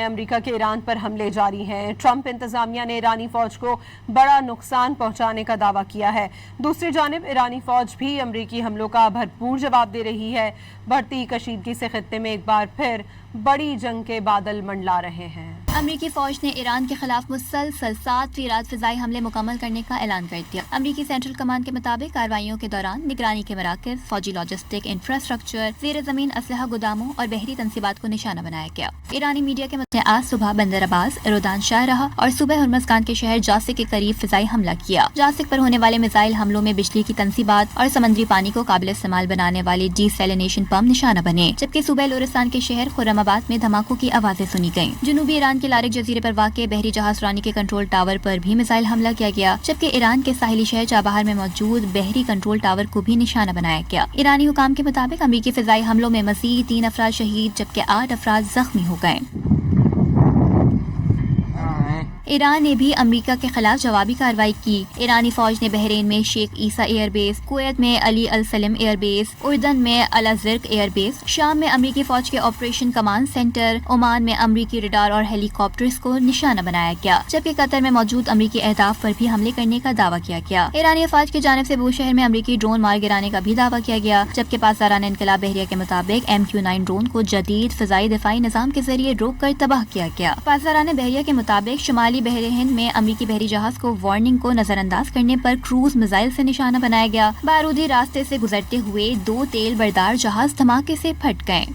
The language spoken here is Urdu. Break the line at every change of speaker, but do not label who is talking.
امریکہ کے ایران پر حملے جاری ہیں۔ ٹرمپ انتظامیہ نے ایرانی فوج کو بڑا نقصان پہنچانے کا دعویٰ کیا ہے۔ دوسری جانب ایرانی فوج بھی امریکی حملوں کا بھرپور جواب دے رہی ہے۔ بڑھتی کشیدگی سے خطے میں ایک بار پھر بڑی جنگ کے بادل منڈلا رہے ہیں۔
امریکی فوج نے ایران کے خلاف مسلسل 7ویں رات فضائی حملے مکمل کرنے کا اعلان کر دیا۔ امریکی سینٹرل کمانڈ کے مطابق کارروائیوں کے دوران نگرانی کے مراکز، فوجی لاجسٹک انفراسٹرکچر، زیر زمین اسلحہ گوداموں اور بحری تنصیبات کو نشانہ بنایا گیا۔ ایرانی میڈیا کے مطابق آج صبح بندر عباس، رودان شاہ راہ اور صوبہ ہرمزگان کے شہر جاسک کے قریب فضائی حملہ کیا۔ جاسک پر ہونے والے میزائل حملوں میں بجلی کی تنصیبات اور سمندری پانی کو قابل استعمال بنانے والے ڈی سیلینیشن پمپ نشانہ بنے، جبکہ صوبہ لورستان کے شہر خرم آباد میں دھماکوں کی آوازیں سنی گئیں۔ جنوبی ایران کے لارک جزیرے پر واقع بحری جہاز رانی کے کنٹرول ٹاور پر بھی میزائل حملہ کیا گیا، جبکہ ایران کے ساحلی شہر چابہار میں موجود بحری کنٹرول ٹاور کو بھی نشانہ بنایا گیا۔ ایرانی حکام کے مطابق امریکی فضائی حملوں میں مزید 3 افراد شہید جبکہ 8 افراد زخمی ہو گئے۔ ایران نے بھی امریکہ کے خلاف جوابی کارروائی کی۔ ایرانی فوج نے بحرین میں شیخ عیسیٰ ایئر بیس، کویت میں علی السلم ایئر بیس، اردن میں الازرق ایئر بیس، شام میں امریکی فوج کے آپریشن کمانڈ سینٹر، عمان میں امریکی ریڈار اور ہیلی کاپٹرز کو نشانہ بنایا گیا، جبکہ قطر میں موجود امریکی اہداف پر بھی حملے کرنے کا دعویٰ کیا گیا۔ ایرانی افواج کی جانب سے بوشہر میں امریکی ڈرون مار گرانے کا بھی دعویٰ کیا گیا، جبکہ پاسداران انقلاب بحریہ کے مطابق MQ-9 ڈرون کو جدید فضائی دفاعی نظام کے ذریعے روک کر تباہ کیا گیا۔ پاسداران بحریہ کے مطابق شمالی بحر ہند میں امریکی بحری جہاز کو وارننگ کو نظر انداز کرنے پر کروز میزائل سے نشانہ بنایا گیا۔ بارودی راستے سے گزرتے ہوئے 2 تیل بردار جہاز دھماکے سے پھٹ گئے۔